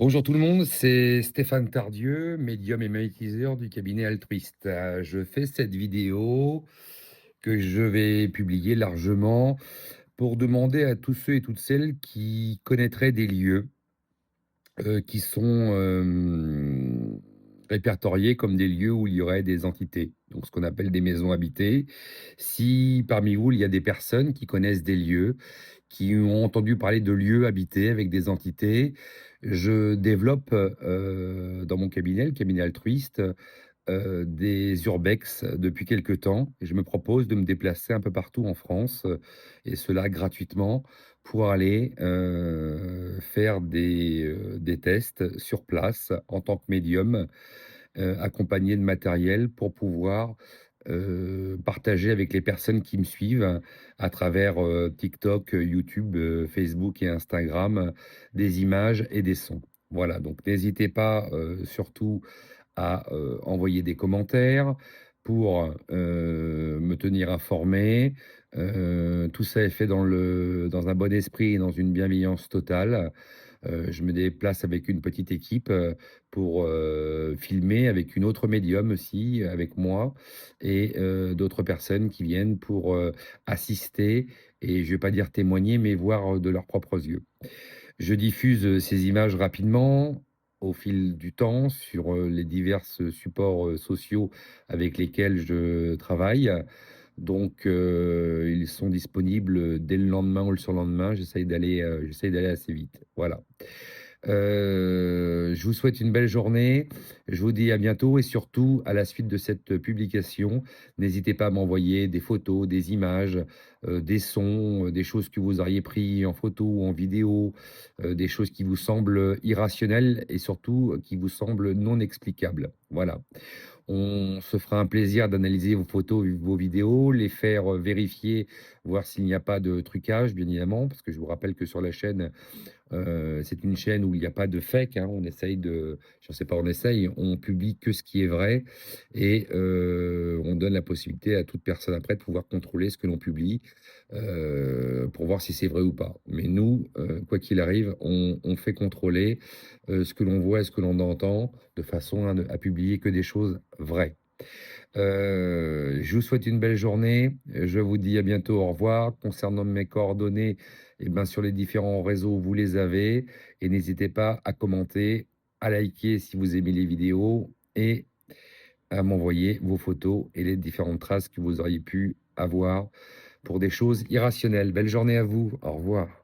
Bonjour tout le monde, c'est Stéphane Tardieu, médium et magnétiseur du cabinet Altruiste. Je fais cette vidéo que je vais publier largement pour demander à tous ceux et toutes celles qui connaîtraient des lieux qui sont répertoriés comme des lieux où il y aurait des entités, donc ce qu'on appelle des maisons habitées. Si parmi vous, il y a des personnes qui connaissent des lieux, qui ont entendu parler de lieux habités avec des entités, je développe dans mon cabinet, le cabinet altruiste, des urbex depuis quelque temps et je me propose de me déplacer un peu partout en France, et cela gratuitement pour aller, faire des tests sur place en tant que médium, accompagné de matériel pour pouvoir, partager avec les personnes qui me suivent à travers, TikTok, YouTube, Facebook et Instagram, des images et des sons. Voilà, donc n'hésitez pas, surtout à, envoyer des commentaires pour, me tenir informé. Tout ça est fait dans un bon esprit et dans une bienveillance totale. Je me déplace avec une petite équipe, pour, filmer avec une autre médium aussi, avec moi et d'autres personnes qui viennent pour, assister et je vais pas dire témoigner, mais voir, de leurs propres yeux. Je diffuse, ces images rapidement, au fil du temps, sur, les diverses supports, sociaux avec lesquels je travaille. Donc, ils sont disponibles, dès le lendemain ou le surlendemain. J'essaye d'aller assez vite. Voilà. Je vous souhaite une belle journée. Je vous dis à bientôt et surtout à la suite de cette publication, n'hésitez pas à m'envoyer des photos, des images, des sons, des choses que vous auriez pris en photo ou en vidéo, des choses qui vous semblent irrationnelles et surtout qui vous semblent non explicables. Voilà. On se fera un plaisir d'analyser vos photos, vos vidéos, les faire, vérifier, voir s'il n'y a pas de trucage, bien évidemment, parce que je vous rappelle que sur la chaîne, c'est une chaîne où il n'y a pas de fake, hein. On essaye de je sais pas, on essaye, on publie que ce qui est vrai et on donne la possibilité à toute personne après de pouvoir contrôler ce que l'on publie, pour voir si c'est vrai ou pas. Mais nous, quoi qu'il arrive, on fait contrôler, ce que l'on voit et ce que l'on entend de façon à ne à publier que des choses vraies. Je vous souhaite une belle journée. Je vous dis à bientôt, au revoir. Concernant mes coordonnées, eh ben, sur les différents réseaux, vous les avez et n'hésitez pas à commenter, à liker si vous aimez les vidéos et à m'envoyer vos photos et les différentes traces que vous auriez pu avoir pour des choses irrationnelles. Belle journée à vous. Au revoir.